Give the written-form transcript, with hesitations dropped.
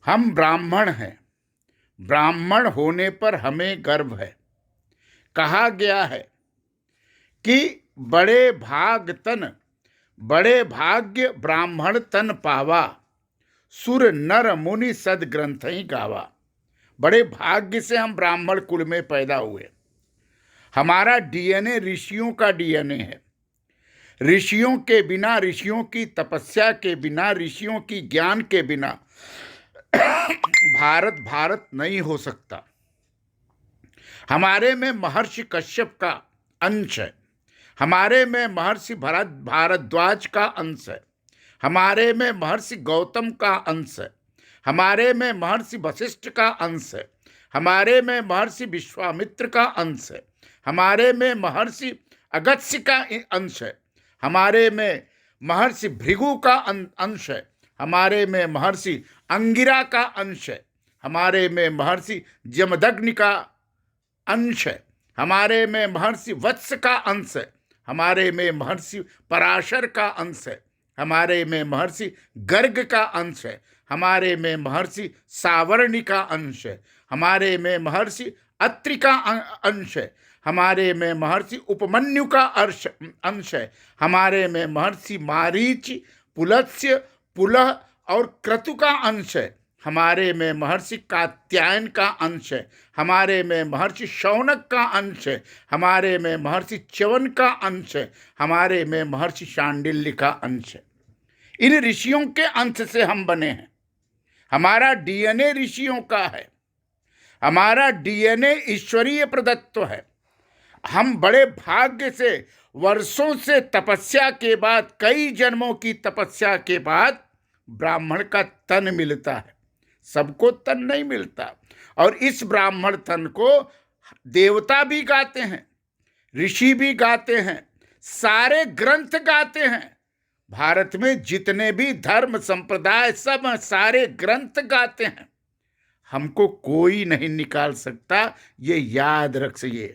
हम ब्राह्मण हैं। ब्राह्मण होने पर हमें गर्व है। कहा गया है कि बड़े भाग्य ब्राह्मण तन पावा, सुर नर मुनि सद ग्रंथ ही गावा। बड़े भाग्य से हम ब्राह्मण कुल में पैदा हुए। हमारा डीएनए ऋषियों का डीएनए है। ऋषियों के बिना, ऋषियों की तपस्या के बिना, ऋषियों की ज्ञान के बिना भारत नहीं हो सकता। हमारे में महर्षि कश्यप का अंश है। हमारे में महर्षि भारद्वाज का अंश है। हमारे में महर्षि गौतम का अंश है। हमारे में महर्षि वशिष्ठ का अंश है। हमारे में महर्षि विश्वामित्र का अंश है। हमारे में महर्षि अगस्त्य का अंश है। हमारे में महर्षि भृगु का अंश है। हमारे में महर्षि अंगिरा का अंश है। हमारे में महर्षि जमदग्नि का अंश है। हमारे में महर्षि वत्स का अंश है। हमारे में महर्षि पराशर का अंश है। हमारे में महर्षि गर्ग का अंश है। हमारे में महर्षि सावर्णी का अंश है। हमारे में महर्षि अत्रि का अंश है। हमारे में महर्षि उपमन्यु का अंश है। हमारे में महर्षि मारीच, पुलत्स्य, पुलह और क्रतु का अंश है। हमारे में महर्षि कात्यायन का अंश है। हमारे में महर्षि शौनक का अंश है। हमारे में महर्षि च्यवन का अंश है। हमारे में महर्षि शांडिल्य का अंश है। इन ऋषियों के अंश से हम बने हैं। हमारा डीएनए ऋषियों का है। हमारा डीएनए ईश्वरीय प्रदत्त है। हम बड़े भाग्य से, वर्षों से तपस्या के बाद, कई जन्मों की तपस्या के बाद ब्राह्मण का तन मिलता है। सबको तन नहीं मिलता। और इस ब्राह्मण तन को देवता भी गाते हैं, ऋषि भी गाते हैं, सारे ग्रंथ गाते हैं। भारत में जितने भी धर्म संप्रदाय, सब सारे ग्रंथ गाते हैं। हमको कोई नहीं निकाल सकता, ये याद रखिए।